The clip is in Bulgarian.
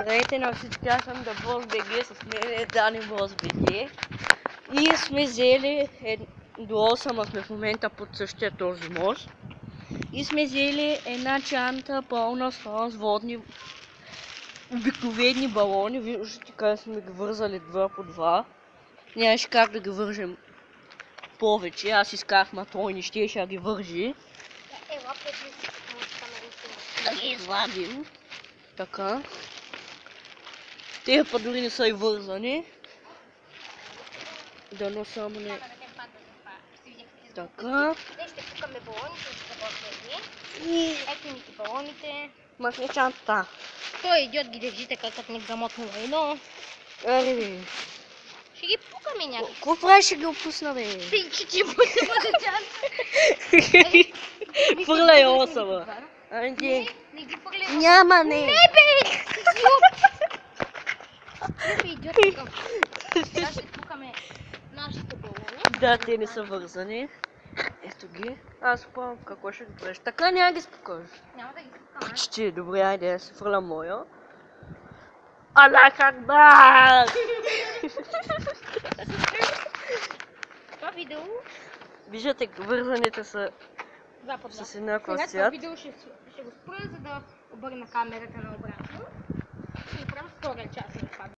Здравейте на всички, аз съм DaBoss.bg, с мен е Дани Boss.bg и сме взели до 8 сме в момента под същия този мост и сме взели една чанта пълна с водни обикновени балони. Виждате как сме ги вързали 2 по 2. Нямаше как да ги вържем повече, аз изкарах, ма той не щеше да ги вържи. Да ги извадим. Така. Те па дори не са и вързани. Дано само не... Така. Ще пукаме балоните, ще работим. И... Ето ни балоните. Махни чантата. Той идиот ги държи така, като неграмотно едно. Аре. Ще ги пукаме някак. Какво правиш, ще ги опусна, бе? Ще ти пусна за чанта. Фърляй 8. Анди. Не ги фърляй. Няма, не. Не, бе! Не, бе, идиот такъв. Сега ще пукаме нашите балони. Да, те не са вързани. Ето ги. Аз помня какво ще ги правиш. Така няма ги спукаш. Няма да ги пукаме. Почти. Добре, айде, си фърля моя. Аллах Акбар! Това видео... Виждате, вързаните са Запад. с еднакъв Сега това цвят. видео ще го спра, за да обърна камерата на обратно. Ще направим втория част на това.